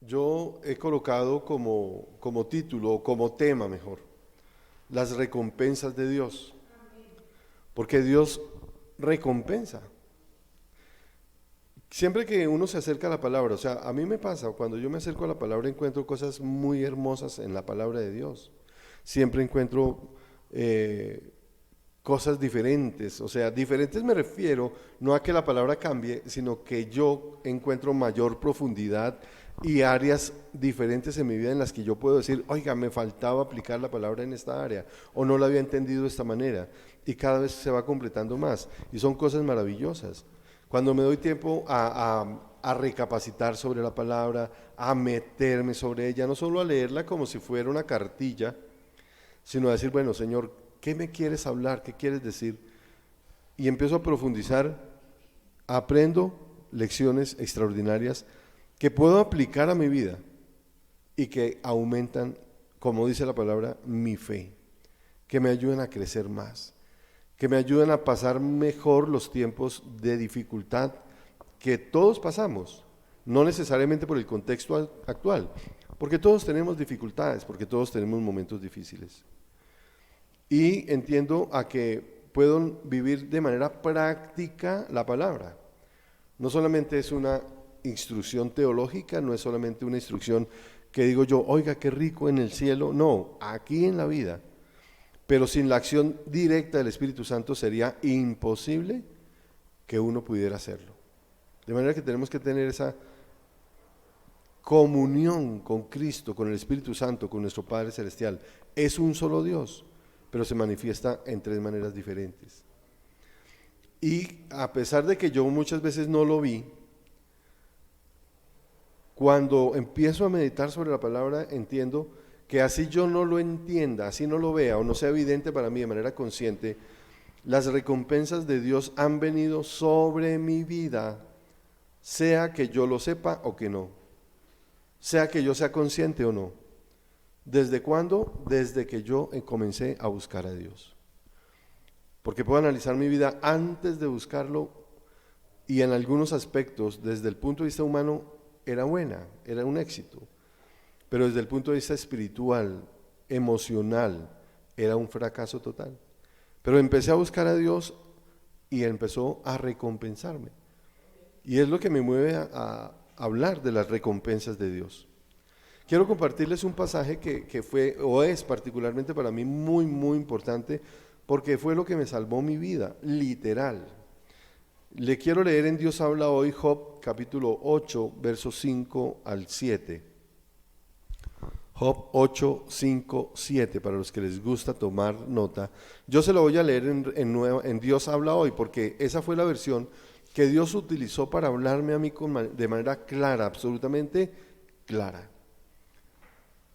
Yo he colocado como título, o como tema mejor, las recompensas de Dios, porque Dios recompensa. Siempre que uno se acerca a la palabra, o sea, a mí me pasa, cuando yo me acerco a la palabra encuentro cosas muy hermosas en la palabra de Dios. Siempre encuentro eh, cosas diferentes, o sea, diferentes me refiero no a que la palabra cambie, sino que yo encuentro mayor profundidad y áreas diferentes en mi vida en las que yo puedo decir, oiga, me faltaba aplicar la palabra en esta área, o no la había entendido de esta manera, y cada vez se va completando más, y son cosas maravillosas. Cuando me doy tiempo a recapacitar sobre la palabra, a meterme sobre ella, no solo a leerla como si fuera una cartilla, sino a decir, bueno, Señor, ¿qué me quieres hablar? ¿Qué quieres decir? Y empiezo a profundizar, aprendo lecciones extraordinarias que puedo aplicar a mi vida y que aumentan, como dice la palabra, mi fe, que me ayudan a crecer más, que me ayudan a pasar mejor los tiempos de dificultad que todos pasamos, no necesariamente por el contexto actual, porque todos tenemos dificultades, porque todos tenemos momentos difíciles. Y entiendo a que puedo vivir de manera práctica la palabra. No solamente es una instrucción teológica, no es solamente una instrucción que digo yo, oiga, qué rico en el cielo. No, aquí en la vida. Pero sin la acción directa del Espíritu Santo sería imposible que uno pudiera hacerlo. De manera que tenemos que tener esa comunión con Cristo, con el Espíritu Santo, con nuestro Padre Celestial. Es un solo Dios, pero se manifiesta en tres maneras diferentes. Y a pesar de que yo muchas veces no lo vi, cuando empiezo a meditar sobre la palabra entiendo que así yo no lo entienda, así no lo vea o no sea evidente para mí de manera consciente, las recompensas de Dios han venido sobre mi vida, sea que yo lo sepa o que no, sea que yo sea consciente o no. ¿Desde cuándo? Desde que yo comencé a buscar a Dios. Porque puedo analizar mi vida antes de buscarlo y en algunos aspectos, desde el punto de vista humano, era buena, era un éxito. Pero desde el punto de vista espiritual, emocional, era un fracaso total. Pero empecé a buscar a Dios y empezó a recompensarme. Y es lo que me mueve a hablar de las recompensas de Dios. Quiero compartirles un pasaje que fue o es particularmente para mí muy, muy importante porque fue lo que me salvó mi vida, literal. Le quiero leer en Dios habla hoy Job capítulo 8, versos 5 al 7. Job 8, 5, 7, para los que les gusta tomar nota. Yo se lo voy a leer en Dios habla hoy, porque esa fue la versión que Dios utilizó para hablarme a mí de manera clara, absolutamente clara.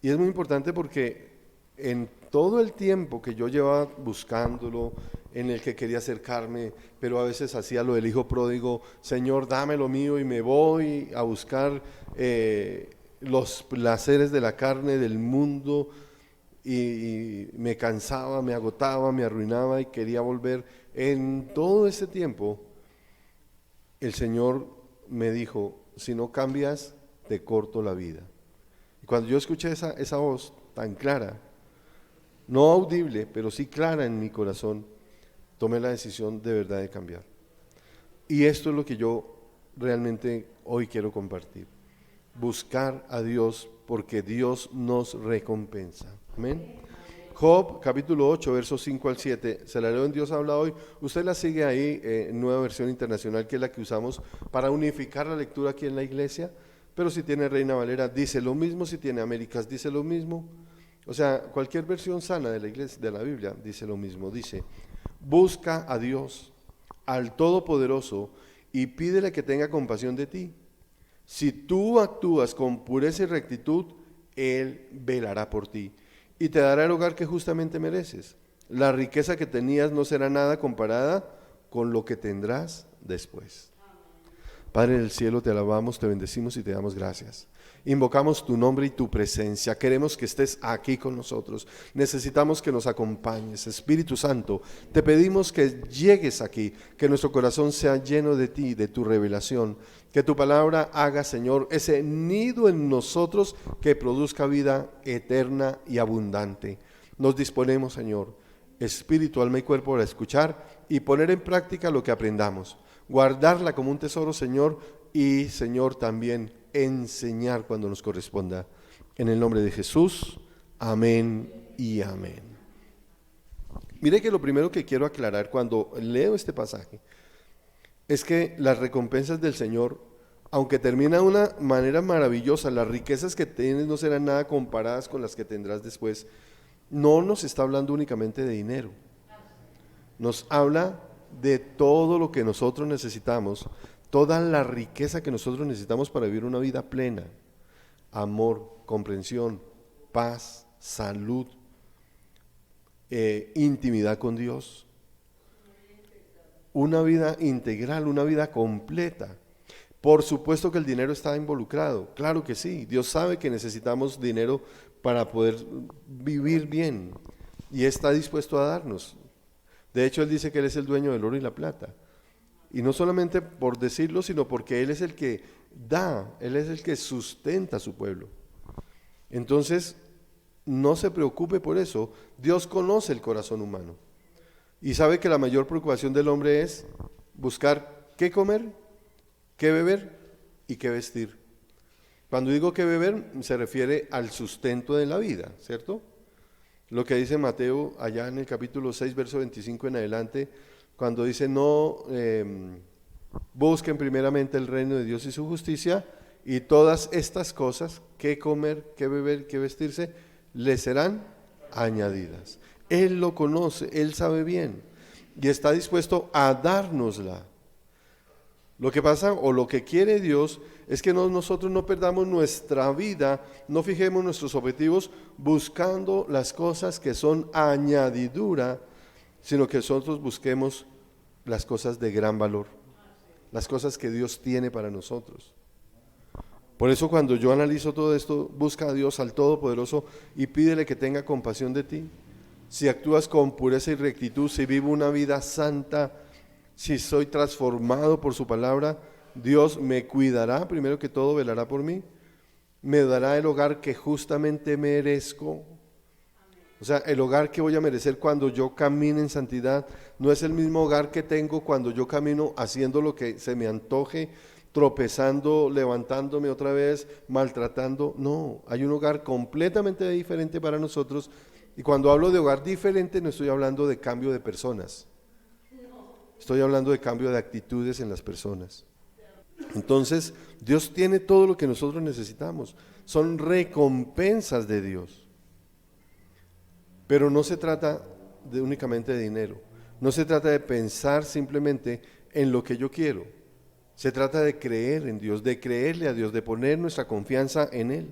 Y es muy importante porque en todo el tiempo que yo llevaba buscándolo, en el que quería acercarme, pero a veces hacía lo del hijo pródigo, Señor, dame lo mío y me voy a buscar los placeres de la carne, del mundo, y me cansaba, me agotaba, me arruinaba y quería volver. En todo ese tiempo, el Señor me dijo, si no cambias, te corto la vida. Y cuando yo escuché esa voz tan clara, no audible, pero sí clara en mi corazón, tomé la decisión de verdad de cambiar. Y esto es lo que yo realmente hoy quiero compartir. Buscar a Dios porque Dios nos recompensa. Amén. Job capítulo 8, versos 5 al 7, se la leo en Dios habla hoy. Usted la sigue ahí en Nueva Versión Internacional, que es la que usamos para unificar la lectura aquí en la iglesia. Pero si tiene Reina Valera, dice lo mismo. Si tiene Américas, dice lo mismo. O sea, cualquier versión sana de la iglesia, de la Biblia, dice lo mismo. Dice, busca a Dios, al Todopoderoso, y pídele que tenga compasión de ti. Si tú actúas con pureza y rectitud, Él velará por ti y te dará el hogar que justamente mereces. La riqueza que tenías no será nada comparada con lo que tendrás después. Padre del cielo, te alabamos, te bendecimos y te damos gracias. Invocamos tu nombre y tu presencia. Queremos que estés aquí con nosotros. Necesitamos que nos acompañes. Espíritu Santo, te pedimos que llegues aquí, que nuestro corazón sea lleno de ti, de tu revelación. Que tu palabra haga, Señor, ese nido en nosotros que produzca vida eterna y abundante. Nos disponemos, Señor, espíritu, alma y cuerpo, para escuchar y poner en práctica lo que aprendamos. Guardarla como un tesoro, Señor, y, Señor, también enseñar cuando nos corresponda. En el nombre de Jesús, amén y amén. Mire que lo primero que quiero aclarar cuando leo este pasaje es que las recompensas del Señor, aunque termina de una manera maravillosa, las riquezas que tienes no serán nada comparadas con las que tendrás después. No nos está hablando únicamente de dinero, nos habla de todo lo que nosotros necesitamos, toda la riqueza que nosotros necesitamos para vivir una vida plena: amor, comprensión, paz, salud, intimidad con Dios, una vida integral, una vida completa. Por supuesto que el dinero está involucrado, claro que sí. Dios sabe que necesitamos dinero para poder vivir bien y está dispuesto a darnos. De hecho, Él dice que Él es el dueño del oro y la plata. Y no solamente por decirlo, sino porque Él es el que da, Él es el que sustenta a su pueblo. Entonces, no se preocupe por eso. Dios conoce el corazón humano y sabe que la mayor preocupación del hombre es buscar qué comer, qué beber y qué vestir. Cuando digo qué beber, se refiere al sustento de la vida, ¿cierto? Lo que dice Mateo allá en el capítulo 6, verso 25 en adelante, cuando dice: no busquen primeramente el reino de Dios y su justicia, y todas estas cosas, qué comer, qué beber, qué vestirse, les serán añadidas. Él lo conoce, Él sabe bien y está dispuesto a dárnosla. Lo que pasa, o lo que quiere Dios, es que nosotros no perdamos nuestra vida, no fijemos nuestros objetivos buscando las cosas que son añadidura, sino que nosotros busquemos las cosas de gran valor, las cosas que Dios tiene para nosotros. Por eso, cuando yo analizo todo esto, busca a Dios, al Todopoderoso, y pídele que tenga compasión de ti. Si actúas con pureza y rectitud, si vivo una vida santa, si soy transformado por su palabra, Dios me cuidará, primero que todo velará por mí, me dará el hogar que justamente merezco. O sea, el hogar que voy a merecer cuando yo camine en santidad no es el mismo hogar que tengo cuando yo camino haciendo lo que se me antoje, tropezando, levantándome otra vez, maltratando. No, hay un hogar completamente diferente para nosotros, y cuando hablo de hogar diferente no estoy hablando de cambio de personas. Estoy hablando de cambio de actitudes en las personas. Entonces, Dios tiene todo lo que nosotros necesitamos. Son recompensas de Dios. Pero no se trata únicamente de dinero. No se trata de pensar simplemente en lo que yo quiero. Se trata de creer en Dios, de creerle a Dios, de poner nuestra confianza en Él.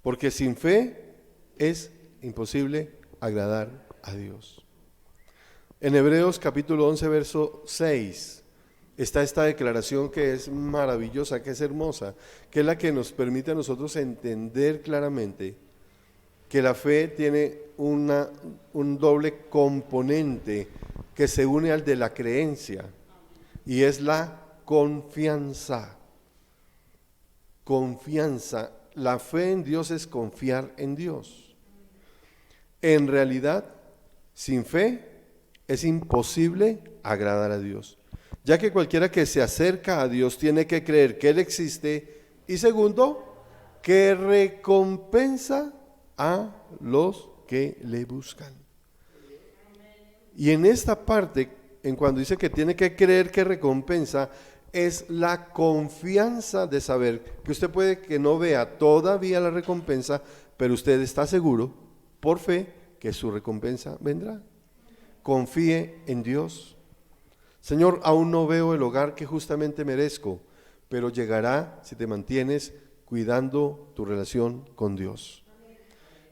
Porque sin fe es imposible agradar a Dios. En Hebreos capítulo 11, verso 6, está esta declaración que es maravillosa, que es hermosa, que es la que nos permite a nosotros entender claramente que la fe tiene un doble componente que se une al de la creencia, y es la confianza. Confianza. La fe en Dios es confiar en Dios. En realidad, sin fe es imposible agradar a Dios, ya que cualquiera que se acerca a Dios tiene que creer que Él existe, y segundo, que recompensa a los que le buscan. Y en esta parte, en cuando dice que tiene que creer que recompensa, es la confianza de saber que usted puede que no vea todavía la recompensa, pero usted está seguro, por fe, que su recompensa vendrá. Confíe en Dios. Señor, aún no veo el hogar que justamente merezco, pero llegará si te mantienes cuidando tu relación con Dios.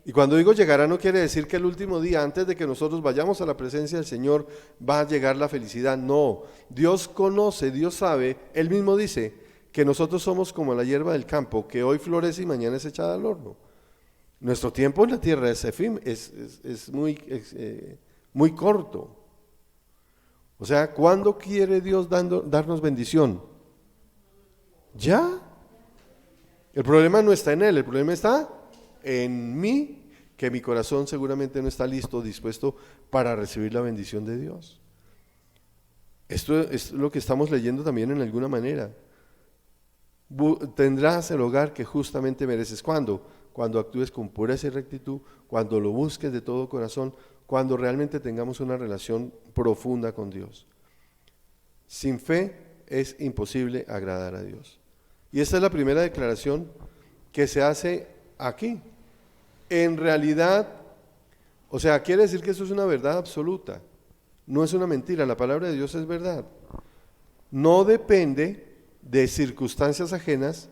Y cuando digo llegará, no quiere decir que el último día, antes de que nosotros vayamos a la presencia del Señor, va a llegar la felicidad. No, Dios conoce, Dios sabe, Él mismo dice que nosotros somos como la hierba del campo, que hoy florece y mañana es echada al horno. Nuestro tiempo en la tierra es muy corto. O sea, ¿cuándo quiere Dios darnos bendición? ¿Ya? El problema no está en Él, el problema está en mí, que mi corazón seguramente no está listo, dispuesto para recibir la bendición de Dios. Esto es lo que estamos leyendo también en alguna manera. Tendrás el hogar que justamente mereces. ¿Cuándo? Cuando actúes con pureza y rectitud, cuando lo busques de todo corazón, cuando realmente tengamos una relación profunda con Dios. Sin fe es imposible agradar a Dios. Y esta es la primera declaración que se hace aquí. En realidad, o sea, quiere decir que eso es una verdad absoluta. No es una mentira, la palabra de Dios es verdad. No depende de circunstancias ajenas,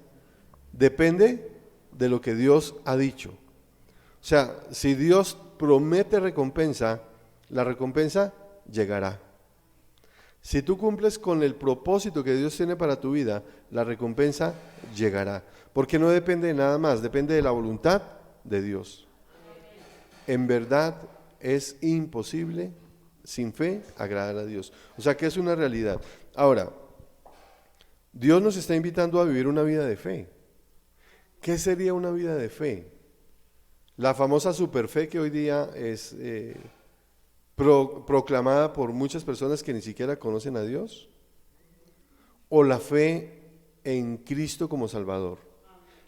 depende de lo que Dios ha dicho. O sea, si Dios promete recompensa, la recompensa llegará. Si tú cumples con el propósito que Dios tiene para tu vida, la recompensa llegará. Porque no depende de nada más, depende de la voluntad de Dios. En verdad es imposible sin fe agradar a Dios. O sea que es una realidad. Ahora, Dios nos está invitando a vivir una vida de fe. ¿Qué sería una vida de fe? La famosa superfe que hoy día es proclamada por muchas personas que ni siquiera conocen a Dios, o la fe en Cristo como Salvador,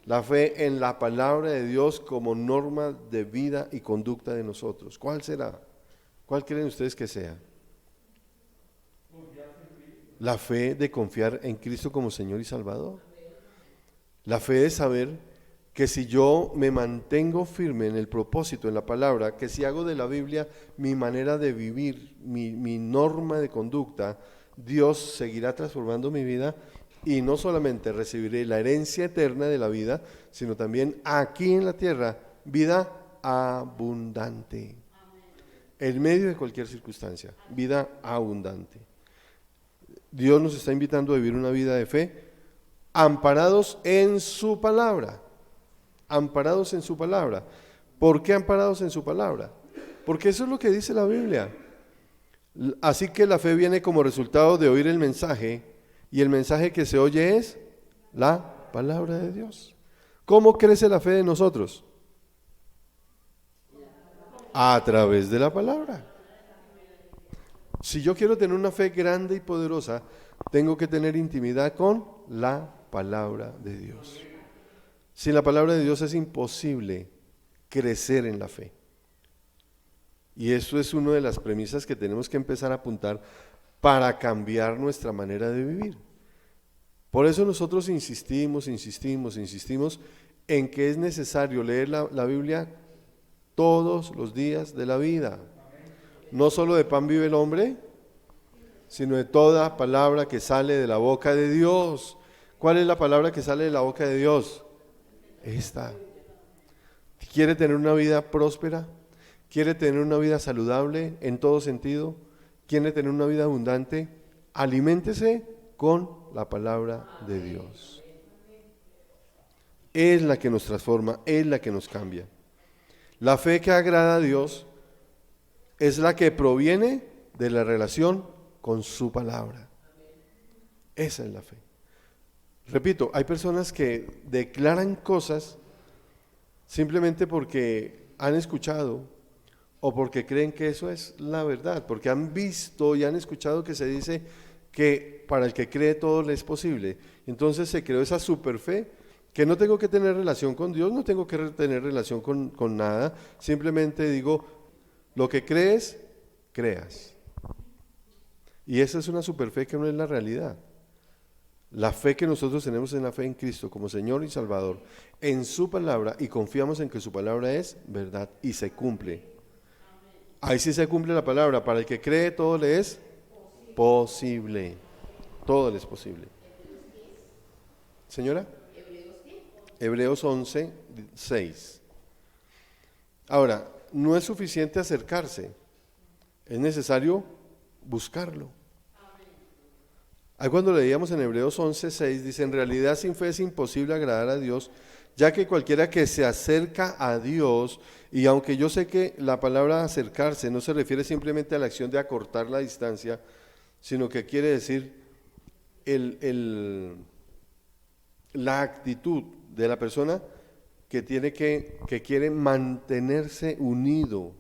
la fe en la palabra de Dios como norma de vida y conducta de nosotros. ¿Cuál será? ¿Cuál creen ustedes que sea? La fe de confiar en Cristo como Señor y Salvador. La fe de saber que si yo me mantengo firme en el propósito, en la palabra, que si hago de la Biblia mi manera de vivir, mi norma de conducta, Dios seguirá transformando mi vida y no solamente recibiré la herencia eterna de la vida, sino también aquí en la tierra, vida abundante. En medio de cualquier circunstancia, vida abundante. Dios nos está invitando a vivir una vida de fe, amparados en su palabra. Amparados en su palabra. ¿Por qué amparados en su palabra? Porque eso es lo que dice la Biblia. Así que la fe viene como resultado de oír el mensaje, y el mensaje que se oye es la palabra de Dios. ¿Cómo crece la fe de nosotros? A través de la palabra. Si yo quiero tener una fe grande y poderosa, tengo que tener intimidad con la palabra de Dios. Sin la palabra de Dios es imposible crecer en la fe. Y eso es una de las premisas que tenemos que empezar a apuntar para cambiar nuestra manera de vivir. Por eso nosotros insistimos en que es necesario leer la Biblia todos los días de la vida. No solo de pan vive el hombre, sino de toda palabra que sale de la boca de Dios. ¿Cuál es la palabra que sale de la boca de Dios? Esta. ¿Quiere tener una vida próspera? ¿Quiere tener una vida saludable en todo sentido? ¿Quiere tener una vida abundante? Aliméntese con la palabra de Dios. Es la que nos transforma, es la que nos cambia. La fe que agrada a Dios es la que proviene de la relación con su palabra. Esa es la fe. Repito, hay personas que declaran cosas simplemente porque han escuchado o porque creen que eso es la verdad, porque han visto y han escuchado que se dice que para el que cree todo le es posible. Entonces se creó esa superfe que no tengo que tener relación con Dios, no tengo que tener relación con nada, simplemente digo, lo que crees, creas. Y esa es una superfe que no es la realidad. La fe que nosotros tenemos en la fe en Cristo como Señor y Salvador, en su palabra, y confiamos en que su palabra es verdad y se cumple. Ahí sí se cumple la palabra. Para el que cree, todo le es posible. Todo le es posible. Señora, Hebreos 11, 6. Ahora, no es suficiente acercarse, es necesario buscarlo. Ahí cuando leíamos en Hebreos 11:6, dice, en realidad sin fe es imposible agradar a Dios, ya que cualquiera que se acerca a Dios, y aunque yo sé que la palabra acercarse no se refiere simplemente a la acción de acortar la distancia, sino que quiere decir la actitud de la persona que quiere mantenerse unido,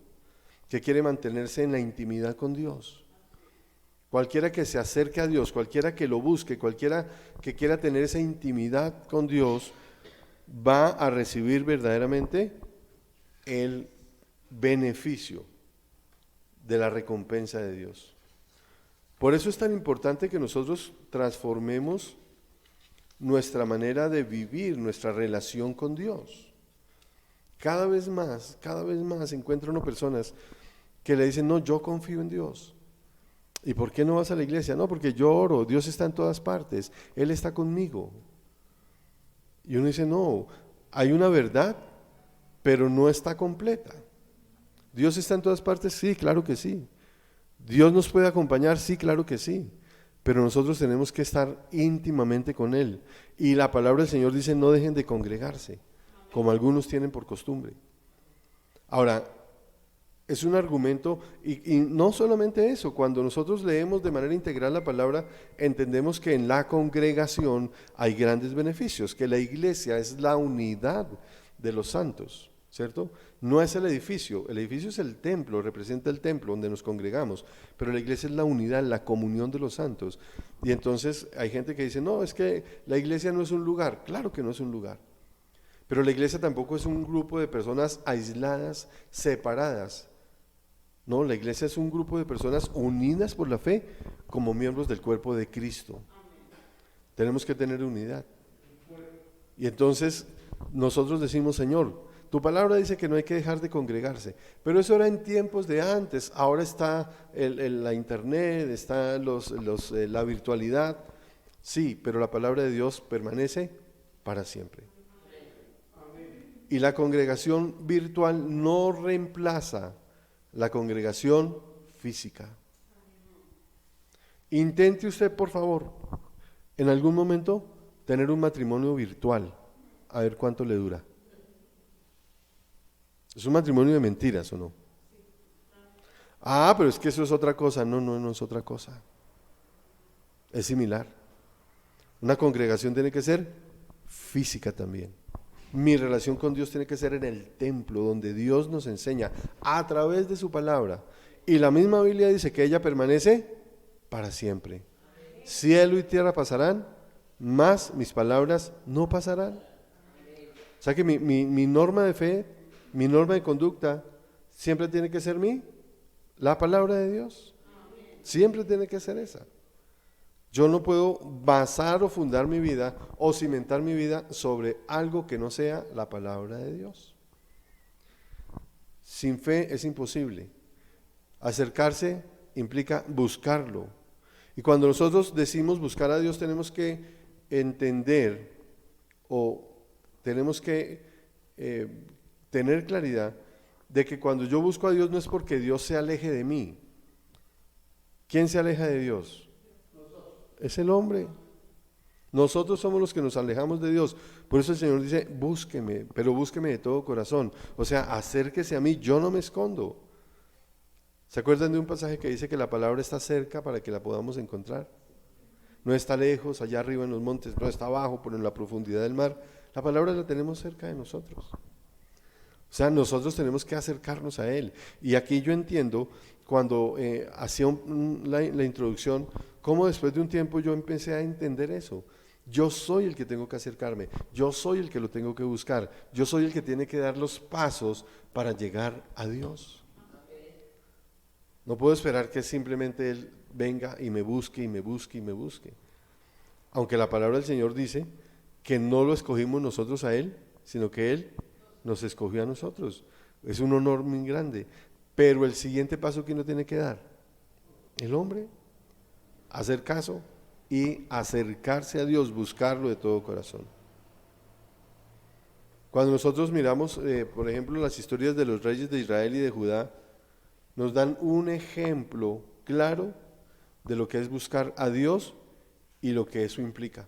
que quiere mantenerse en la intimidad con Dios. Cualquiera que se acerque a Dios, cualquiera que lo busque, cualquiera que quiera tener esa intimidad con Dios, va a recibir verdaderamente el beneficio de la recompensa de Dios. Por eso es tan importante que nosotros transformemos nuestra manera de vivir, nuestra relación con Dios. Cada vez más encuentra uno personas que le dicen, no, yo confío en Dios. ¿Y por qué no vas a la iglesia? No, porque yo oro, Dios está en todas partes, Él está conmigo. Y uno dice, no, hay una verdad, pero no está completa. ¿Dios está en todas partes? Sí, claro que sí. ¿Dios nos puede acompañar? Sí, claro que sí. Pero nosotros tenemos que estar íntimamente con Él. Y la palabra del Señor dice, no dejen de congregarse, como algunos tienen por costumbre. Ahora, es un argumento, y no solamente eso, cuando nosotros leemos de manera integral la palabra, entendemos que en la congregación hay grandes beneficios, que la iglesia es la unidad de los santos, ¿cierto? No es el edificio es el templo, representa el templo donde nos congregamos, pero la iglesia es la unidad, la comunión de los santos. Y entonces hay gente que dice, no, es que la iglesia no es un lugar. Claro que no es un lugar, pero la iglesia tampoco es un grupo de personas aisladas, separadas. No, la iglesia es un grupo de personas unidas por la fe como miembros del cuerpo de Cristo. Tenemos que tener unidad. Y entonces nosotros decimos, Señor, tu palabra dice que no hay que dejar de congregarse, pero eso era en tiempos de antes. Ahora está la internet, está la virtualidad. Sí, pero la palabra de Dios permanece para siempre. Y la congregación virtual no reemplaza la congregación física. Intente usted, por favor, en algún momento tener un matrimonio virtual, a ver cuánto le dura. ¿Es un matrimonio de mentiras o no? Ah, pero es que eso es otra cosa. No, no es otra cosa. Es similar. Una congregación tiene que ser física también. Mi relación con Dios tiene que ser en el templo, donde Dios nos enseña a través de su palabra. Y la misma Biblia dice que ella permanece para siempre. Cielo y tierra pasarán, mas mis palabras no pasarán. O sea que mi norma de fe, mi norma de conducta, siempre tiene que ser la palabra de Dios. Siempre tiene que ser esa. Yo no puedo basar o fundar mi vida o cimentar mi vida sobre algo que no sea la palabra de Dios. Sin fe es imposible. Acercarse implica buscarlo. Y cuando nosotros decimos buscar a Dios, tenemos que entender o tenemos que tener claridad de que cuando yo busco a Dios no es porque Dios se aleje de mí. ¿Quién se aleja de Dios? Es el hombre. Nosotros somos los que nos alejamos de Dios. Por eso el Señor dice, búsqueme, pero búsqueme de todo corazón. O sea, acérquese a mí, yo no me escondo. ¿Se acuerdan de un pasaje que dice que la palabra está cerca para que la podamos encontrar? No está lejos, allá arriba en los montes, no está abajo, pero en la profundidad del mar. La palabra la tenemos cerca de nosotros. O sea, nosotros tenemos que acercarnos a Él. Y aquí yo entiendo, cuando hacía la introducción, cómo después de un tiempo yo empecé a entender eso. Yo soy el que tengo que acercarme, yo soy el que lo tengo que buscar, yo soy el que tiene que dar los pasos para llegar a Dios. No puedo esperar que simplemente Él venga y me busque y me busque y me busque. Aunque la palabra del Señor dice que no lo escogimos nosotros a Él, sino que Él nos escogió a nosotros. Es un honor muy grande. Pero el siguiente paso que uno tiene que dar, el hombre, hacer caso y acercarse a Dios, buscarlo de todo corazón. Cuando nosotros miramos, por ejemplo, las historias de los reyes de Israel y de Judá, nos dan un ejemplo claro de lo que es buscar a Dios y lo que eso implica.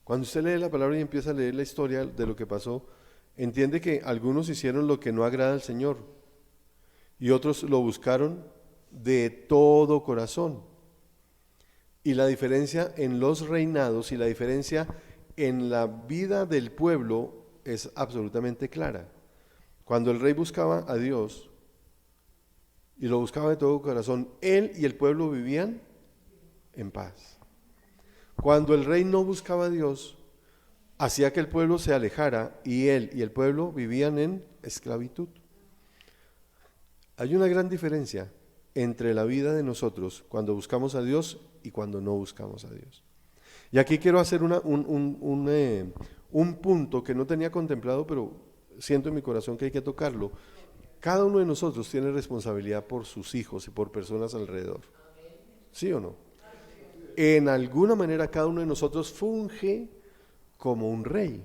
Cuando usted lee la palabra y empieza a leer la historia de lo que pasó, entiende que algunos hicieron lo que no agrada al Señor y otros lo buscaron de todo corazón. Y la diferencia en los reinados y la diferencia en la vida del pueblo es absolutamente clara. Cuando el rey buscaba a Dios y lo buscaba de todo corazón, él y el pueblo vivían en paz. Cuando el rey no buscaba a Dios, hacía que el pueblo se alejara y él y el pueblo vivían en esclavitud. Hay una gran diferencia entre la vida de nosotros cuando buscamos a Dios y cuando no buscamos a Dios. Y aquí quiero hacer un punto que no tenía contemplado, pero siento en mi corazón que hay que tocarlo. Cada uno de nosotros tiene responsabilidad por sus hijos y por personas alrededor. ¿Sí o no? En alguna manera cada uno de nosotros funge como un rey.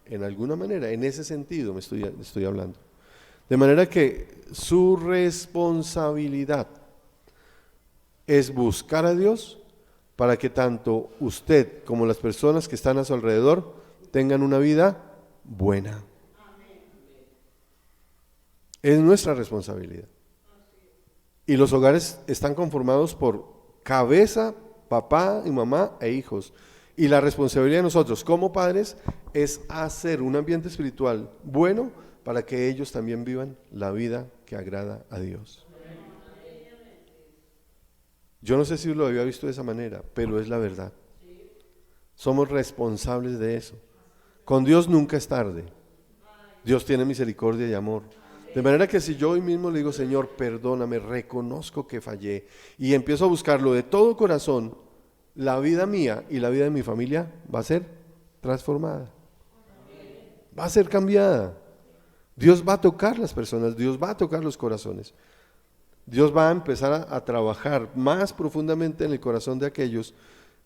En alguna manera, en ese sentido me estoy hablando. De manera que su responsabilidad es buscar a Dios para que tanto usted como las personas que están a su alrededor tengan una vida buena. Es nuestra responsabilidad. Y los hogares están conformados por cabeza, papá y mamá e hijos. Y la responsabilidad de nosotros como padres es hacer un ambiente espiritual bueno para que ellos también vivan la vida que agrada a Dios. Yo no sé si lo había visto de esa manera, pero es la verdad. Somos responsables de eso. Con Dios nunca es tarde. Dios tiene misericordia y amor. De manera que si yo hoy mismo le digo, Señor, perdóname, reconozco que fallé y empiezo a buscarlo de todo corazón, la vida mía y la vida de mi familia va a ser transformada. Va a ser cambiada. Dios va a tocar las personas, Dios va a tocar los corazones. Dios va a empezar a trabajar más profundamente en el corazón de aquellos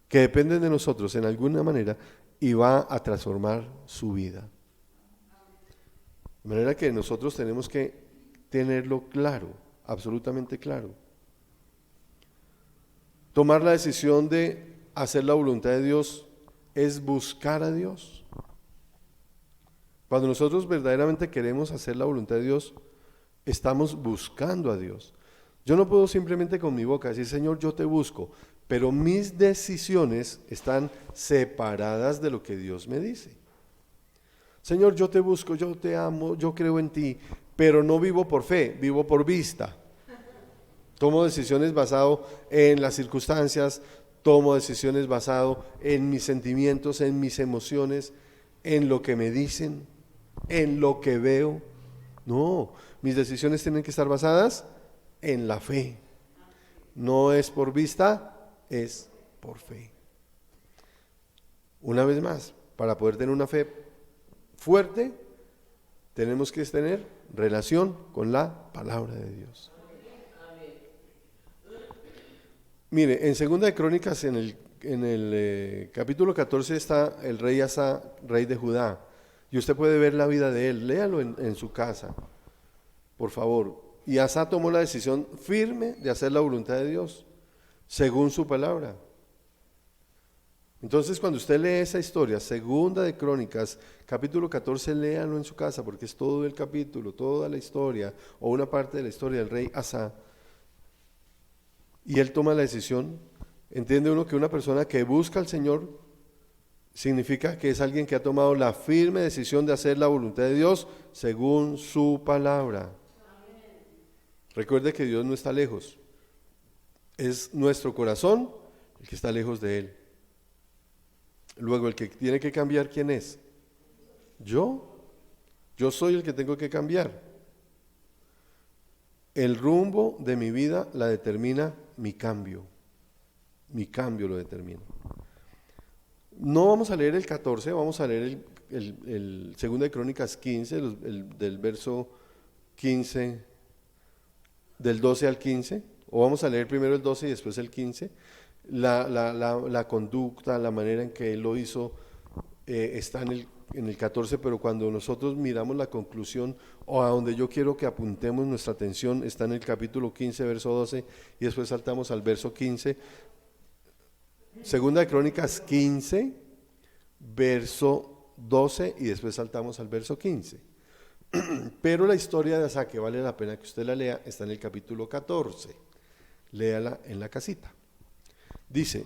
que dependen de nosotros en alguna manera y va a transformar su vida. De manera que nosotros tenemos que tenerlo claro, absolutamente claro. Tomar la decisión de hacer la voluntad de Dios es buscar a Dios. Cuando nosotros verdaderamente queremos hacer la voluntad de Dios, estamos buscando a Dios. Yo no puedo simplemente con mi boca decir, Señor, yo te busco, pero mis decisiones están separadas de lo que Dios me dice. Señor, yo te busco, yo te amo, yo creo en ti, pero no vivo por fe, vivo por vista. Tomo decisiones basado en las circunstancias, tomo decisiones basado en mis sentimientos, en mis emociones, en lo que me dicen, en lo que veo. No, mis decisiones tienen que estar basadas en la fe. No es por vista, es por fe. Una vez más, para poder tener una fe fuerte, tenemos que tener relación con la palabra de Dios. Mire, en Segunda de Crónicas, en el capítulo 14 está el rey Asa, rey de Judá, y usted puede ver la vida de él. Léalo en su casa, por favor. Y Asa tomó la decisión firme de hacer la voluntad de Dios, según su palabra. Entonces, cuando usted lee esa historia, Segunda de Crónicas, capítulo 14, léalo en su casa, porque es todo el capítulo, toda la historia, o una parte de la historia del rey Asa. Y él toma la decisión. Entiende uno que una persona que busca al Señor significa que es alguien que ha tomado la firme decisión de hacer la voluntad de Dios según su palabra. Recuerde que Dios no está lejos, es nuestro corazón el que está lejos de Él. Luego el que tiene que cambiar, ¿quién es? Yo soy el que tengo que cambiar. El rumbo de mi vida la determina mi cambio lo determina. No vamos a leer el 14, vamos a leer el 2 de Crónicas 15, del verso 15, del 12 al 15, o vamos a leer primero el 12 y después el 15. La conducta, la manera en que él lo hizo está en el 14, pero cuando nosotros miramos la conclusión o a donde yo quiero que apuntemos nuestra atención está en el capítulo 15, verso 12, y después saltamos al verso 15. Segunda de Crónicas 15, verso 12 y después saltamos al verso 15. Pero la historia de Asa, que vale la pena que usted la lea, está en el capítulo 14. Léala en la casita. Dice,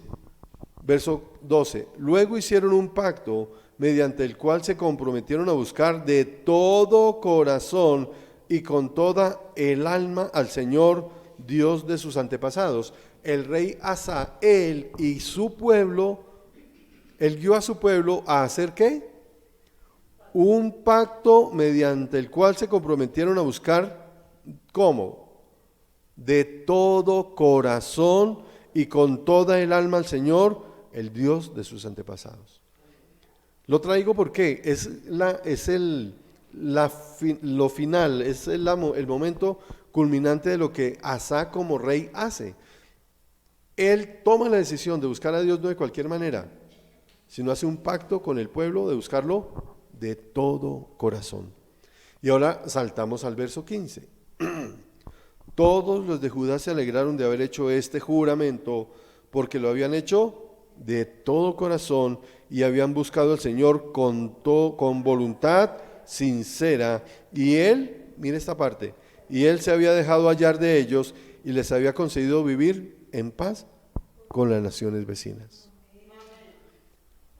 verso 12, luego hicieron un pacto mediante el cual se comprometieron a buscar de todo corazón y con toda el alma al Señor, Dios de sus antepasados. El rey Asa, él y su pueblo, él guió a su pueblo a hacer ¿qué? Un pacto mediante el cual se comprometieron a buscar, ¿cómo? De todo corazón y con toda el alma al Señor, el Dios de sus antepasados. Lo traigo porque lo final, es el momento culminante de lo que Asa como rey hace. Él toma la decisión de buscar a Dios no de cualquier manera, sino hace un pacto con el pueblo de buscarlo de todo corazón. Y ahora saltamos al verso 15. Todos los de Judá se alegraron de haber hecho este juramento, porque lo habían hecho de todo corazón y habían buscado al Señor con voluntad sincera. Y él, mire esta parte, y él se había dejado hallar de ellos y les había concedido vivir en paz con las naciones vecinas.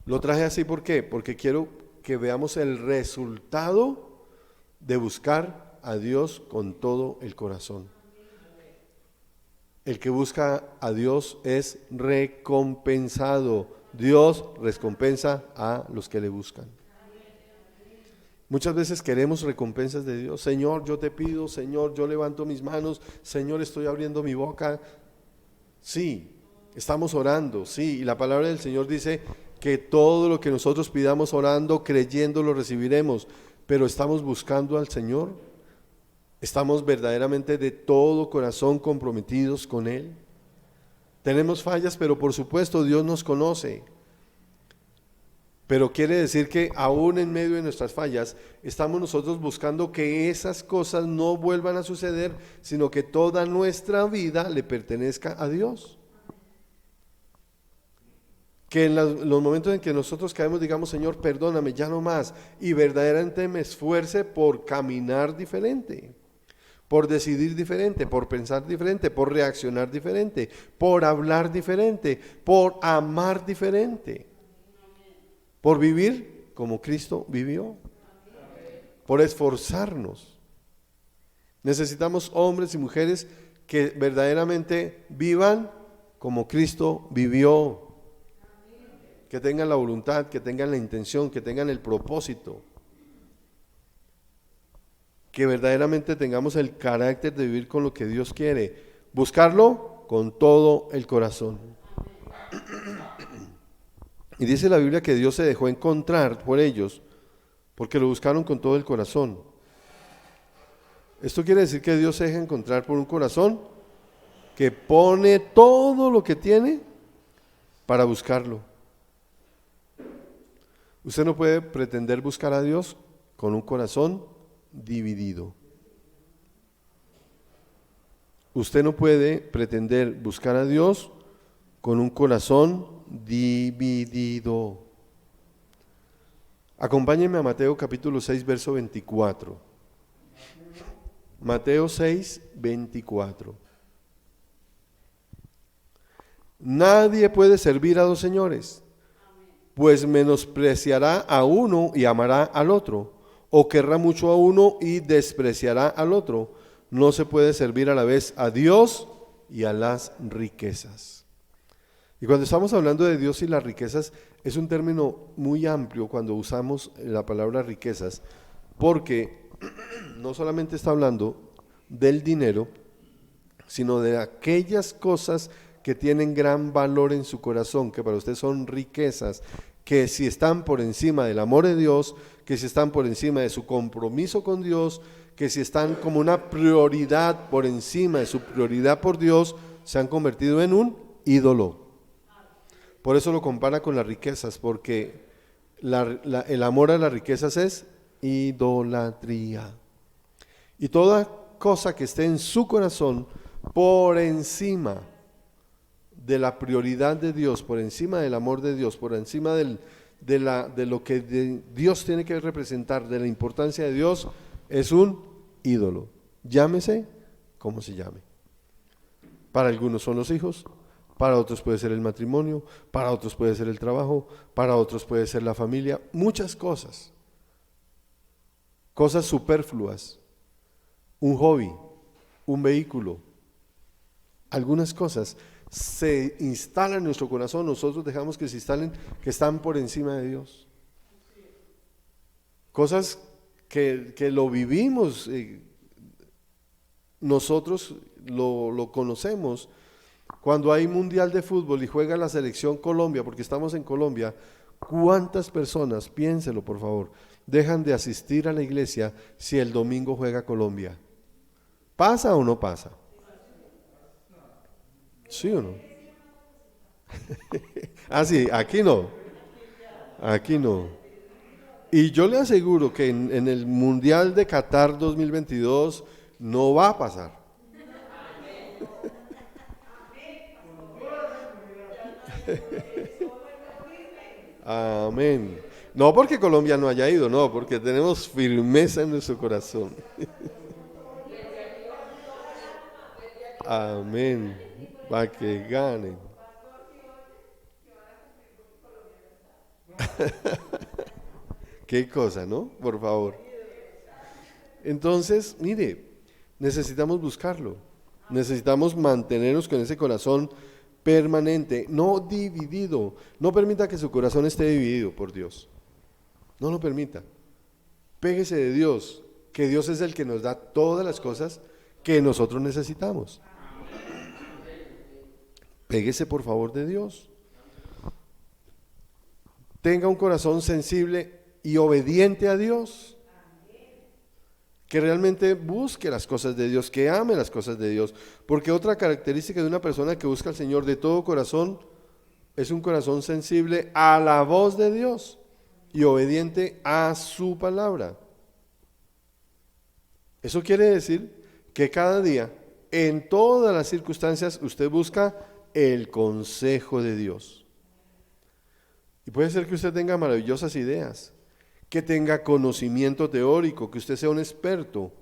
Lo traje así, ¿por qué? Porque quiero que veamos el resultado de buscar a Dios con todo el corazón. El que busca a Dios es recompensado. Dios recompensa a los que le buscan. Muchas veces queremos recompensas de Dios. Señor, yo te pido, Señor, yo levanto mis manos, Señor, estoy abriendo mi boca. Sí, estamos orando, sí, y la palabra del Señor dice que todo lo que nosotros pidamos orando, creyendo, lo recibiremos, pero estamos buscando al Señor, estamos verdaderamente de todo corazón comprometidos con Él. Tenemos fallas, pero por supuesto Dios nos conoce, pero quiere decir que aún en medio de nuestras fallas, estamos nosotros buscando que esas cosas no vuelvan a suceder, sino que toda nuestra vida le pertenezca a Dios. Que en los momentos en que nosotros caemos, digamos, Señor, perdóname, ya no más, y verdaderamente me esfuerce por caminar diferente, por decidir diferente, por pensar diferente, por reaccionar diferente, por hablar diferente, por amar diferente, por vivir como Cristo vivió, por esforzarnos. Necesitamos hombres y mujeres que verdaderamente vivan como Cristo vivió, que tengan la voluntad, que tengan la intención, que tengan el propósito, que verdaderamente tengamos el carácter de vivir con lo que Dios quiere, buscarlo con todo el corazón. Y dice la Biblia que Dios se dejó encontrar por ellos, porque lo buscaron con todo el corazón. Esto quiere decir que Dios se deja encontrar por un corazón que pone todo lo que tiene para buscarlo. Usted no puede pretender buscar a Dios con un corazón dividido. Usted no puede pretender buscar a Dios con un corazón dividido. Acompáñenme a Mateo capítulo 6, verso 24. Mateo 6, 24. Nadie puede servir a dos señores, pues menospreciará a uno y amará al otro, o querrá mucho a uno y despreciará al otro. No se puede servir a la vez a Dios y a las riquezas. Y cuando estamos hablando de Dios y las riquezas, es un término muy amplio cuando usamos la palabra riquezas, porque no solamente está hablando del dinero, sino de aquellas cosas que tienen gran valor en su corazón, que para usted son riquezas, que si están por encima del amor de Dios, que si están por encima de su compromiso con Dios, que si están como una prioridad por encima de su prioridad por Dios, se han convertido en un ídolo. Por eso lo compara con las riquezas, porque el amor a las riquezas es idolatría. Y toda cosa que esté en su corazón por encima de la prioridad de Dios, por encima del amor de Dios, por encima de lo que Dios tiene que representar, de la importancia de Dios, es un ídolo. Llámese como se llame. Para algunos son los hijos, para otros puede ser el matrimonio, para otros puede ser el trabajo, para otros puede ser la familia, muchas cosas. Cosas superfluas, un hobby, un vehículo, algunas cosas se instalan en nuestro corazón, nosotros dejamos que se instalen, que están por encima de Dios. Cosas que lo vivimos, nosotros lo conocemos. Cuando hay mundial de fútbol y juega la selección Colombia, porque estamos en Colombia, ¿cuántas personas, piénselo por favor, dejan de asistir a la iglesia si el domingo juega Colombia? ¿Pasa o no pasa? ¿Sí o no? Ah, sí, aquí no. Aquí no. Y yo le aseguro que en el Mundial de Qatar 2022 no va a pasar. Amén. No porque Colombia no haya ido, no, porque tenemos firmeza en nuestro corazón. Amén. Para que ganen. Qué cosa, ¿no? Por favor. Entonces, mire, necesitamos buscarlo. Necesitamos mantenernos con ese corazón permanente, no dividido. No permita que su corazón esté dividido por Dios. No lo permita. Péguese de Dios, que Dios es el que nos da todas las cosas que nosotros necesitamos. Péguese por favor de Dios. Tenga un corazón sensible y obediente a Dios. Que realmente busque las cosas de Dios, que ame las cosas de Dios. Porque otra característica de una persona que busca al Señor de todo corazón es un corazón sensible a la voz de Dios y obediente a su palabra. Eso quiere decir que cada día, en todas las circunstancias, usted busca el consejo de Dios. Y puede ser que usted tenga maravillosas ideas, que tenga conocimiento teórico, que usted sea un experto,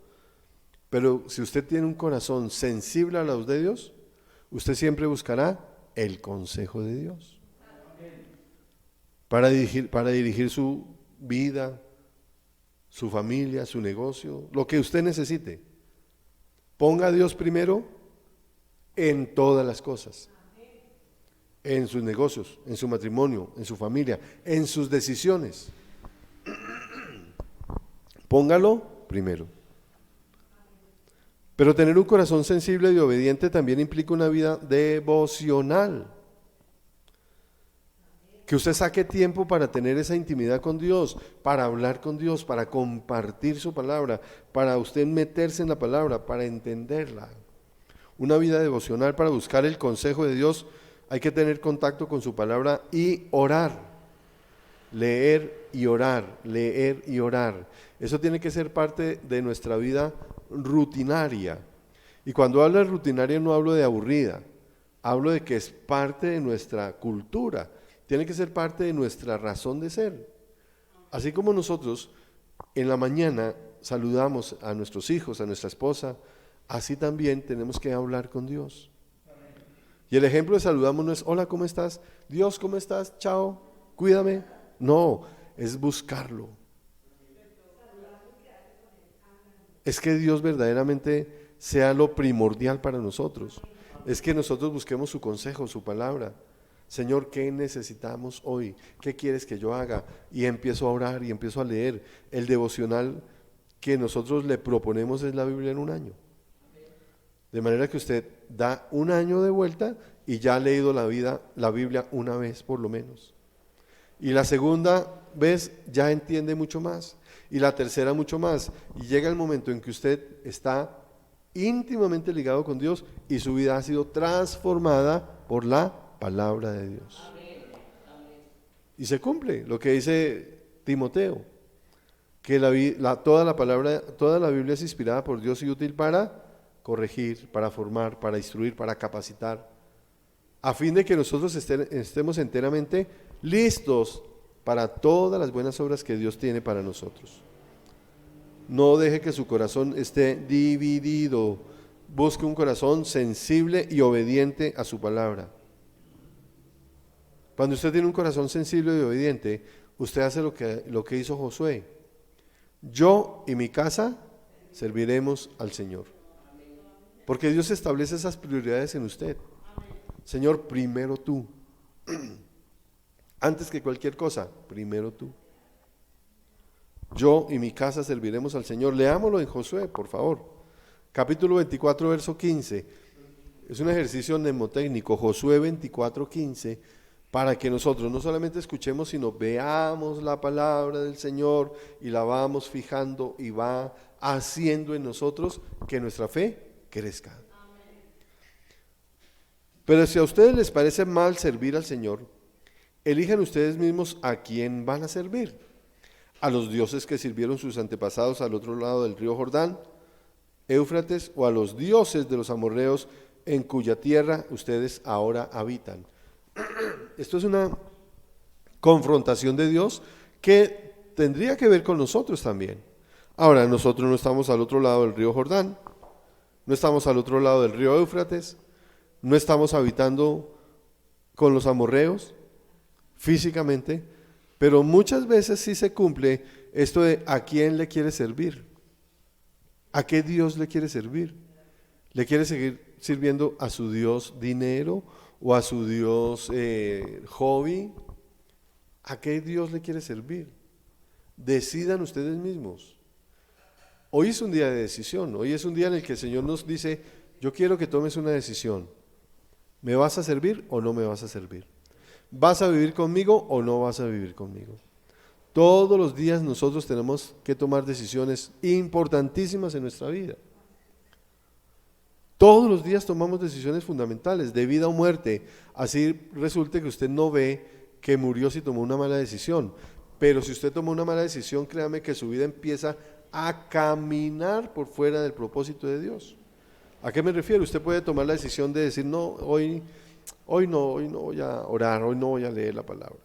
pero si usted tiene un corazón sensible a la voz de Dios, usted siempre buscará el consejo de Dios para dirigir su vida, su familia, su negocio, lo que usted necesite. Ponga a Dios primero en todas las cosas, en sus negocios, en su matrimonio, en su familia, en sus decisiones. Póngalo primero. Pero tener un corazón sensible y obediente también implica una vida devocional. Que usted saque tiempo para tener esa intimidad con Dios, para hablar con Dios, para compartir su palabra, para usted meterse en la palabra, para entenderla. Una vida devocional para buscar el consejo de Dios, hay que tener contacto con su palabra y orar. Leer y orar, leer y orar. Eso tiene que ser parte de nuestra vida rutinaria. Y cuando hablo de rutinaria no hablo de aburrida, hablo de que es parte de nuestra cultura. Tiene que ser parte de nuestra razón de ser. Así como nosotros en la mañana saludamos a nuestros hijos, a nuestra esposa, así también tenemos que hablar con Dios. Y el ejemplo de saludamos no es, hola, ¿cómo estás? Dios, ¿cómo estás? Chao, cuídame. No, es buscarlo. Es que Dios verdaderamente sea lo primordial para nosotros. Es que nosotros busquemos su consejo, su palabra. Señor, ¿qué necesitamos hoy? ¿Qué quieres que yo haga? Y empiezo a orar y empiezo a leer. El devocional que nosotros le proponemos es la Biblia en un año. De manera que usted da un año de vuelta y ya ha leído la Biblia una vez por lo menos. Y la segunda vez ya entiende mucho más. Y la tercera mucho más. Y llega el momento en que usted está íntimamente ligado con Dios y su vida ha sido transformada por la palabra de Dios. Y se cumple lo que dice Timoteo, que toda la Biblia es inspirada por Dios y útil para corregir, para formar, para instruir, para capacitar. a fin de que nosotros estemos enteramente listos para todas las buenas obras que Dios tiene para nosotros. No deje que su corazón esté dividido. Busque un corazón sensible y obediente a su palabra. Cuando usted tiene un corazón sensible y obediente, usted hace lo que hizo Josué. Yo y mi casa serviremos al Señor. Porque Dios establece esas prioridades en usted. Señor, primero tú. Antes que cualquier cosa, primero tú. Yo y mi casa serviremos al Señor. Leámoslo en Josué, por favor. Capítulo 24, verso 15. Es un ejercicio mnemotécnico. Josué 24, 15. Para que nosotros no solamente escuchemos, sino veamos la palabra del Señor y la vamos fijando y va haciendo en nosotros que nuestra fe crezca. Pero si a ustedes les parece mal servir al Señor, elijan ustedes mismos a quién van a servir. A los dioses que sirvieron sus antepasados al otro lado del río Jordán, Éufrates, o a los dioses de los amorreos en cuya tierra ustedes ahora habitan. Esto es una confrontación de Dios que tendría que ver con nosotros también. Ahora, nosotros no estamos al otro lado del río Jordán, no estamos al otro lado del río Éufrates, no estamos habitando con los amorreos físicamente, pero muchas veces sí se cumple esto de a quién le quiere servir, a qué Dios le quiere servir. ¿Le quiere seguir sirviendo a su Dios dinero o a su Dios hobby? ¿A qué Dios le quiere servir? Decidan ustedes mismos. Hoy es un día de decisión, hoy es un día en el que el Señor nos dice, yo quiero que tomes una decisión. ¿Me vas a servir o no me vas a servir? ¿Vas a vivir conmigo o no vas a vivir conmigo? Todos los días nosotros tenemos que tomar decisiones importantísimas en nuestra vida. Todos los días tomamos decisiones fundamentales, de vida o muerte. Así resulte que usted no ve que murió si tomó una mala decisión. Pero si usted tomó una mala decisión, créame que su vida empieza a caminar por fuera del propósito de Dios. ¿A qué me refiero? Usted puede tomar la decisión de decir, no, hoy no voy a orar, hoy no voy a leer la palabra.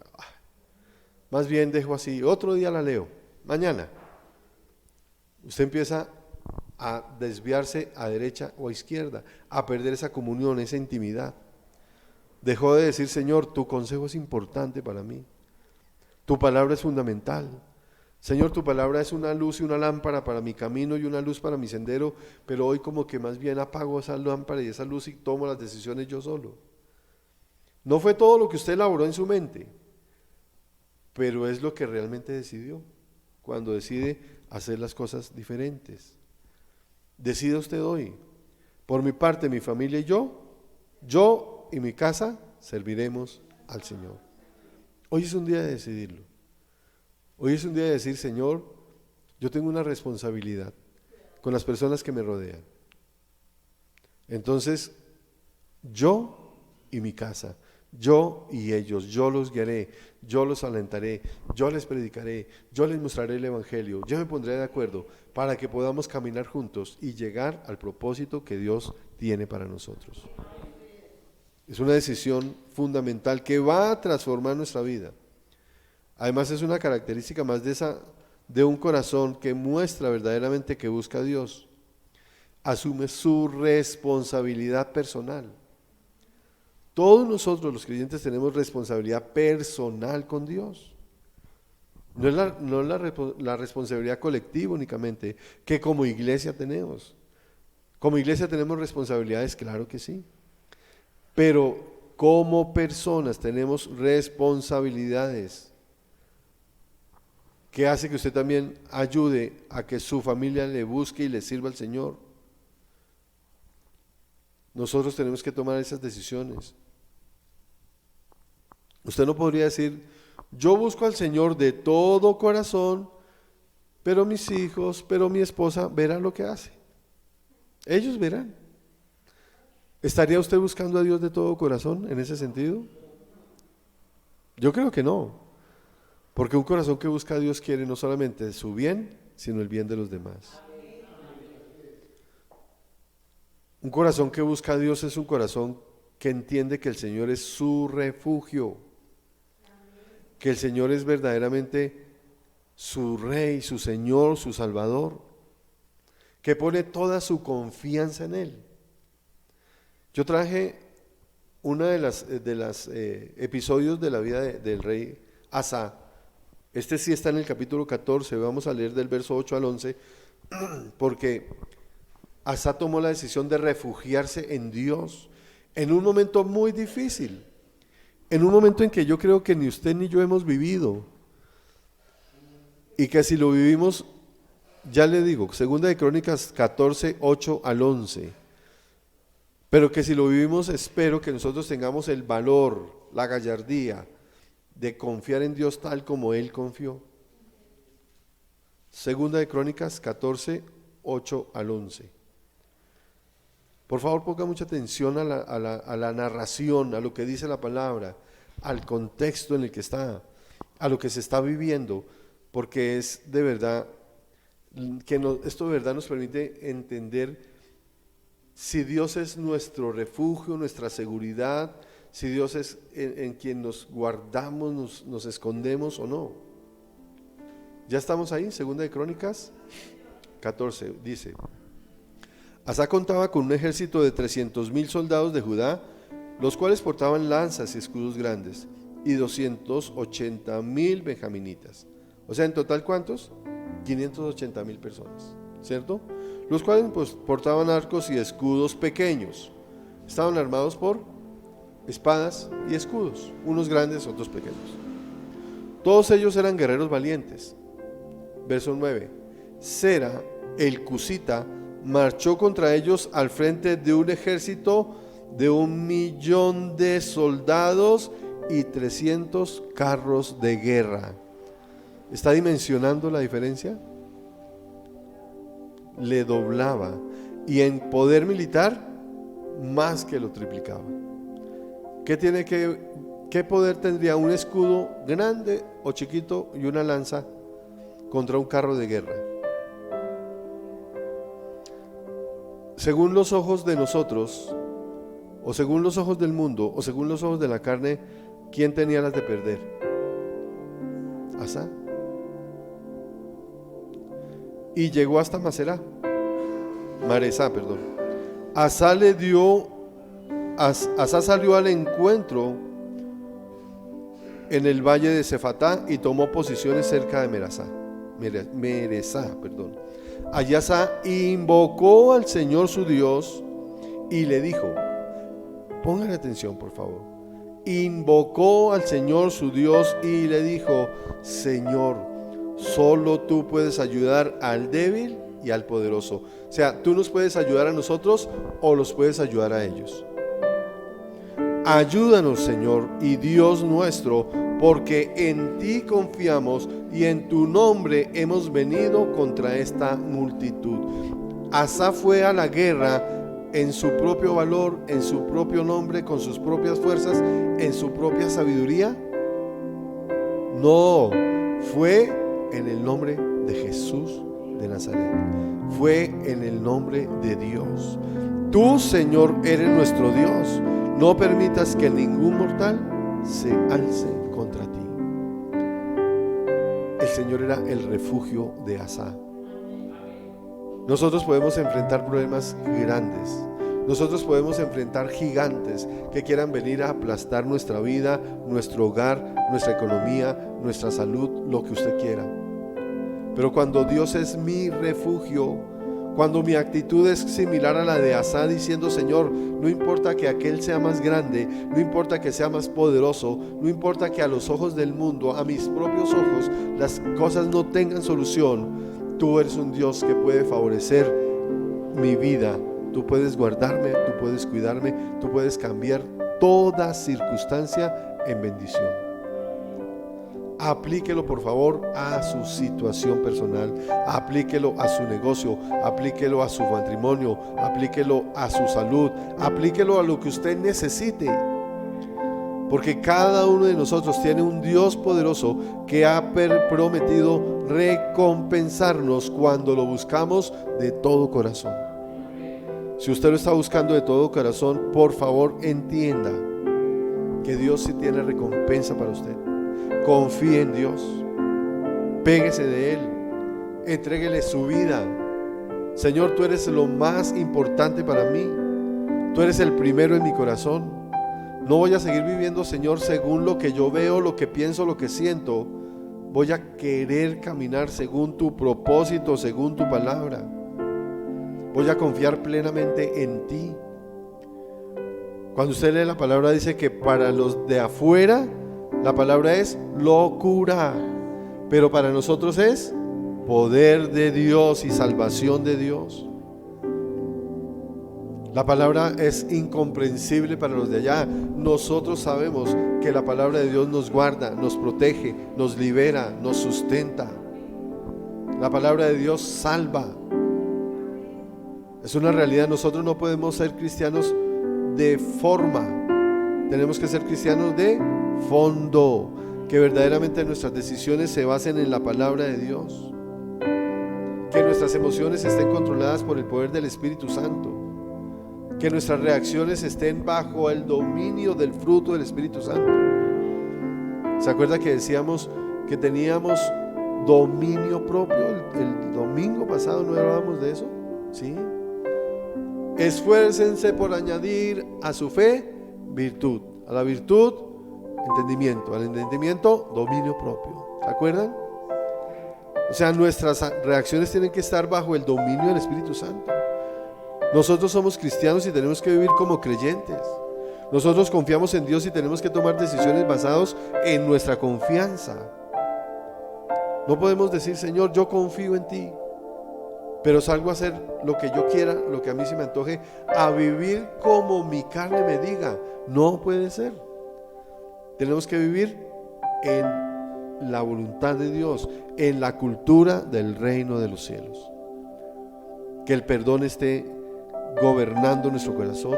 Más bien dejo así, otro día la leo, mañana. Usted empieza a desviarse a derecha o a izquierda, a perder esa comunión, esa intimidad. Dejó de decir, Señor, tu consejo es importante para mí. Tu palabra es fundamental. Señor, tu palabra es una luz y una lámpara para mi camino y una luz para mi sendero, pero hoy como que más bien apago esa lámpara y esa luz y tomo las decisiones yo solo. No fue todo lo que usted elaboró en su mente, pero es lo que realmente decidió, cuando decide hacer las cosas diferentes. Decida usted hoy, por mi parte, mi familia y yo y mi casa serviremos al Señor. Hoy es un día de decidirlo. Hoy es un día de decir, Señor, yo tengo una responsabilidad con las personas que me rodean. Entonces, yo y mi casa, yo y ellos, yo los guiaré, yo los alentaré, yo les predicaré, yo les mostraré el Evangelio, yo me pondré de acuerdo para que podamos caminar juntos y llegar al propósito que Dios tiene para nosotros. Es una decisión fundamental que va a transformar nuestra vida. Además es una característica más de un corazón que muestra verdaderamente que busca a Dios. Asume su responsabilidad personal. Todos nosotros los creyentes tenemos responsabilidad personal con Dios. No es la responsabilidad colectiva únicamente, que como iglesia tenemos. Como iglesia tenemos responsabilidades, claro que sí. Pero como personas tenemos responsabilidades que hace que usted también ayude a que su familia le busque y le sirva al Señor. Nosotros tenemos que tomar esas decisiones. Usted no podría decir, yo busco al Señor de todo corazón, pero mis hijos, pero mi esposa verán lo que hace. Ellos verán. ¿Estaría usted buscando a Dios de todo corazón en ese sentido? Yo creo que no. Porque un corazón que busca a Dios quiere no solamente su bien, sino el bien de los demás. Un corazón que busca a Dios es un corazón que entiende que el Señor es su refugio, que el Señor es verdaderamente su Rey, su Señor, su Salvador, que pone toda su confianza en Él. Yo traje uno de los episodios de la vida del rey Asa. Este sí está en el capítulo 14, vamos a leer del verso 8 al 11, porque Asa tomó la decisión de refugiarse en Dios en un momento muy difícil, en un momento en que yo creo que ni usted ni yo hemos vivido, y que si lo vivimos, ya le digo, segunda de Crónicas 14, 8 al 11, pero que si lo vivimos, espero que nosotros tengamos el valor, la gallardía de confiar en Dios tal como Él confió. Segunda de Crónicas 14, 8 al 11. Por favor, ponga mucha atención a la narración, a lo que dice la palabra, al contexto en el que está, a lo que se está viviendo, porque es de verdad, esto de verdad nos permite entender si Dios es nuestro refugio, nuestra seguridad, si Dios es en quien nos guardamos, nos escondemos o no. Ya estamos ahí, segunda de Crónicas 14, dice: Asa contaba con un ejército de 300,000 soldados de Judá, los cuales portaban lanzas y escudos grandes, y 280,000 benjaminitas. O sea, en total, ¿cuántos? 580,000 personas, ¿cierto? Los cuales pues portaban arcos y escudos pequeños. Estaban armados por espadas y escudos, unos grandes, otros pequeños. Todos ellos eran guerreros valientes. Verso 9. Sera, el cusita, marchó contra ellos al frente de un ejército de 1,000,000 de soldados y 300 carros de guerra. ¿Está dimensionando la diferencia? Le doblaba, y en poder militar más que lo triplicaba. ¿Qué poder tendría un escudo grande o chiquito y una lanza contra un carro de guerra? Según los ojos de nosotros, o según los ojos del mundo, o según los ojos de la carne, ¿quién tenía las de perder? Asa. Y llegó hasta Maresá. Asa salió al encuentro en el valle de Cefatá y tomó posiciones cerca de Meresá. Allí Asa invocó al Señor su Dios y le dijo, póngale atención por favor, invocó al Señor su Dios y le dijo: Señor, solo tú puedes ayudar al débil y al poderoso. O sea, tú nos puedes ayudar a nosotros o los puedes ayudar a ellos. Ayúdanos, Señor y Dios nuestro, porque en ti confiamos y en tu nombre hemos venido contra esta multitud. Asa fue a la guerra en su propio valor, en su propio nombre, con sus propias fuerzas, en su propia sabiduría. No, fue en el nombre de Jesús de Nazaret, fue en el nombre de Dios. Tú, Señor, eres nuestro Dios. No permitas que ningún mortal se alce contra ti. El Señor era el refugio de Asa. Nosotros podemos enfrentar problemas grandes. Nosotros podemos enfrentar gigantes que quieran venir a aplastar nuestra vida, nuestro hogar, nuestra economía, nuestra salud, lo que usted quiera. Pero cuando Dios es mi refugio, cuando mi actitud es similar a la de Asa, diciendo: Señor, no importa que aquel sea más grande, no importa que sea más poderoso, no importa que a los ojos del mundo, a mis propios ojos, las cosas no tengan solución, tú eres un Dios que puede favorecer mi vida. Tú puedes guardarme, tú puedes cuidarme, tú puedes cambiar toda circunstancia en bendición. Aplíquelo por favor a su situación personal, aplíquelo a su negocio, aplíquelo a su matrimonio, aplíquelo a su salud, aplíquelo a lo que usted necesite. Porque cada uno de nosotros tiene un Dios poderoso que ha prometido recompensarnos cuando lo buscamos de todo corazón. Si usted lo está buscando de todo corazón, por favor entienda que Dios sí tiene recompensa para usted. Confíe en Dios, péguese de Él, entréguele su vida. Señor, tú eres lo más importante para mí, tú eres el primero en mi corazón. No voy a seguir viviendo, Señor, según lo que yo veo, lo que pienso, lo que siento. Voy a querer caminar según tu propósito, según tu palabra. Voy a confiar plenamente en ti. Cuando usted lee la palabra, dice que para los de afuera la palabra es locura, pero para nosotros es poder de Dios y salvación de Dios. La palabra es incomprensible para los de allá. Nosotros sabemos que la palabra de Dios nos guarda, nos protege, nos libera, nos sustenta. La palabra de Dios salva. Es una realidad. Nosotros no podemos ser cristianos de forma, tenemos que ser cristianos de fondo, que verdaderamente nuestras decisiones se basen en la palabra de Dios, que nuestras emociones estén controladas por el poder del Espíritu Santo, que nuestras reacciones estén bajo el dominio del fruto del Espíritu Santo. ¿Se acuerda que decíamos que teníamos dominio propio? El domingo pasado no hablábamos de eso, ¿sí? Esfuércense por añadir a su fe virtud, a la virtud entendimiento, al entendimiento dominio propio. ¿Se acuerdan? O sea, nuestras reacciones tienen que estar bajo el dominio del Espíritu Santo. Nosotros somos cristianos y tenemos que vivir como creyentes. Nosotros confiamos en Dios y tenemos que tomar decisiones basadas en nuestra confianza. No podemos decir, Señor, yo confío en ti, pero salgo a hacer lo que yo quiera, lo que a mí se me antoje, a vivir como mi carne me diga. No puede ser. Tenemos que vivir en la voluntad de Dios, en la cultura del reino de los cielos. Que el perdón esté gobernando nuestro corazón,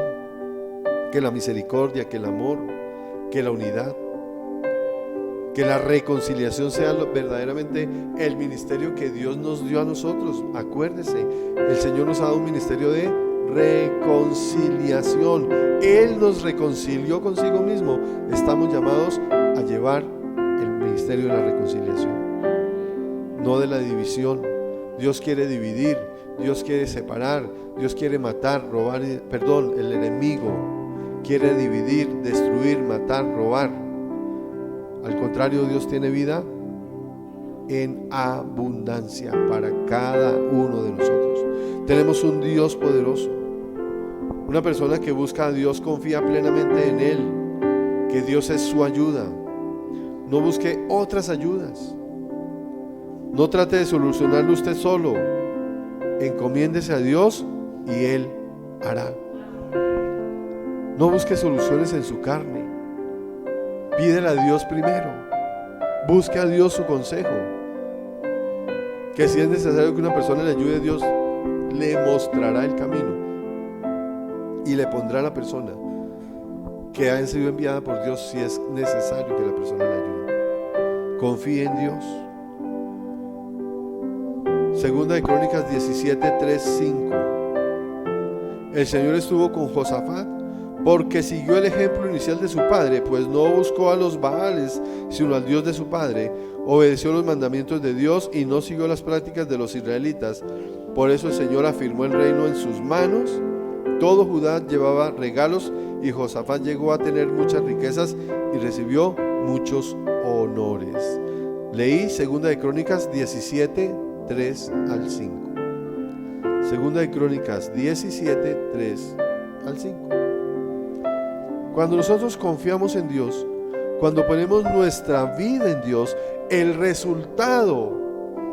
que la misericordia, que el amor, que la unidad, que la reconciliación sea verdaderamente el ministerio que Dios nos dio a nosotros. Acuérdese, el Señor nos ha dado un ministerio de reconciliación. Él nos reconcilió consigo mismo. Estamos llamados a llevar el ministerio de la reconciliación, no de la división. Dios quiere dividir, Dios quiere separar, Dios quiere matar, robar, el enemigo quiere dividir, destruir, matar, robar. Al contrario, Dios tiene vida en abundancia para cada uno de nosotros. Tenemos un Dios poderoso. Una persona que busca a Dios confía plenamente en Él, que Dios es su ayuda. No busque otras ayudas. No trate de solucionarlo usted solo. Encomiéndese a Dios y Él hará. No busque soluciones en su carne. Pídele a Dios primero. Busque a Dios su consejo. Que si es necesario que una persona le ayude, Dios le mostrará el camino y le pondrá a la persona que ha sido enviada por Dios si es necesario que la persona le ayude. Confíe en Dios. Segunda de Crónicas 17, 3, 5. El Señor estuvo con Josafat porque siguió el ejemplo inicial de su padre, pues no buscó a los Baales, sino al Dios de su padre. Obedeció los mandamientos de Dios y no siguió las prácticas de los israelitas. Por eso el Señor afirmó el reino en sus manos. Todo Judá llevaba regalos y Josafat llegó a tener muchas riquezas y recibió muchos honores. Leí Segunda de Crónicas 17, 3 al 5. Segunda de Crónicas 17, 3 al 5. Cuando nosotros confiamos en Dios, cuando ponemos nuestra vida en Dios, el resultado,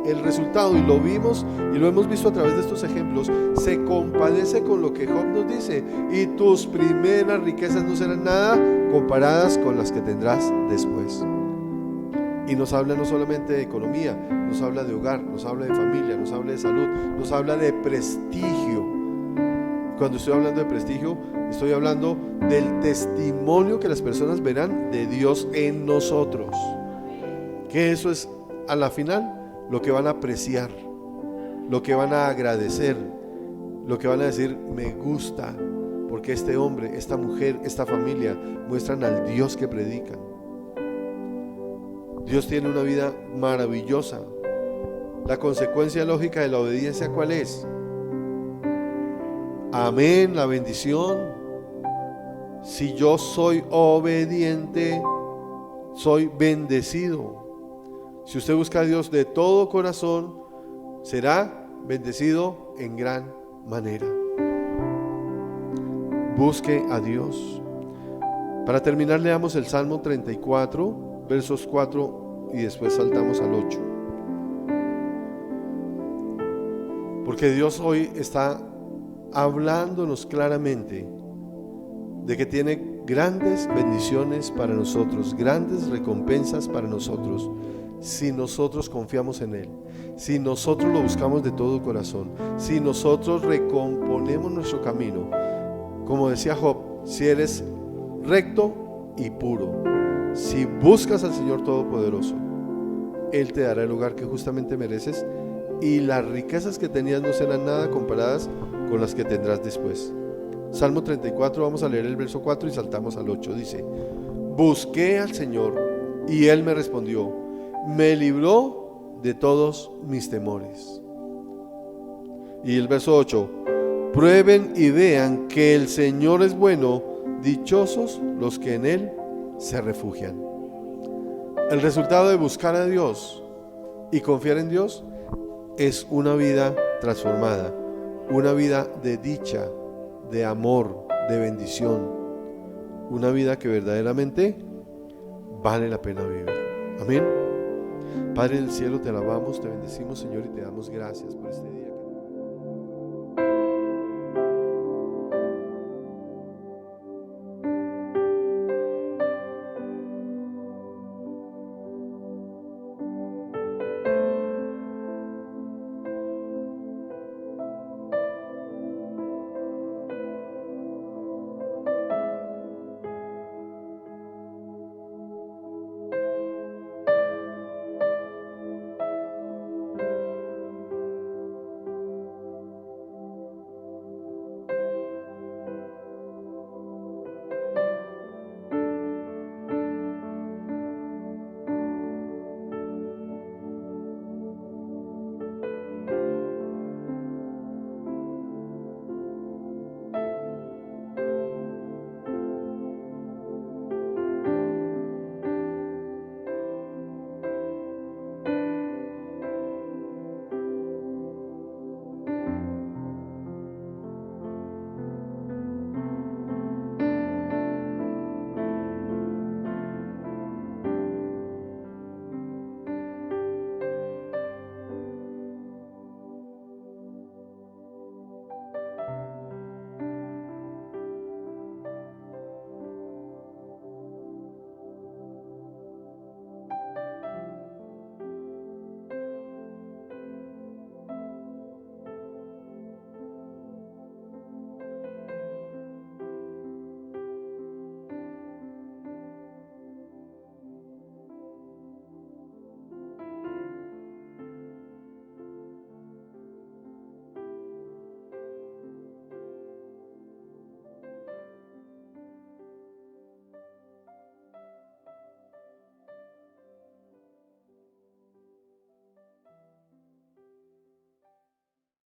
y lo vimos y lo hemos visto a través de estos ejemplos, se compadece con lo que Job nos dice: y tus primeras riquezas no serán nada comparadas con las que tendrás después. Y nos habla no solamente de economía, nos habla de hogar, nos habla de familia, nos habla de salud, nos habla de prestigio. Cuando estoy hablando de prestigio, estoy hablando del testimonio que las personas verán de Dios en nosotros. Que eso es a la final lo que van a apreciar, lo que van a agradecer lo que van a decir, me gusta, porque este hombre, esta mujer, esta familia muestran al Dios que predican. Dios tiene una vida maravillosa. La consecuencia lógica de la obediencia, ¿cuál es? Amén, la bendición. Si yo soy obediente, soy bendecido. Si usted busca a Dios de todo corazón, será bendecido en gran manera. Busque a Dios. Para terminar, leamos el Salmo 34, versos 4 y después saltamos al 8. Porque Dios hoy está hablándonos claramente de que tiene grandes bendiciones para nosotros, grandes recompensas para nosotros, si nosotros confiamos en Él, si nosotros lo buscamos de todo corazón, si nosotros recomponemos nuestro camino. Como decía Job, si eres recto y puro, si buscas al Señor Todopoderoso, Él te dará el lugar que justamente mereces, y las riquezas que tenías no serán nada comparadas con las que tendrás después. Salmo 34, vamos a leer el verso 4 y saltamos al 8. Dice: busqué al Señor y Él me respondió, me libró de todos mis temores. Y el verso 8: prueben y vean que el Señor es bueno, dichosos los que en Él se refugian. El resultado de buscar a Dios y confiar en Dios es una vida transformada, una vida de dicha, de amor, de bendición, una vida que verdaderamente vale la pena vivir. Amén. Padre del cielo, te alabamos, te bendecimos, Señor, y te damos gracias por este día.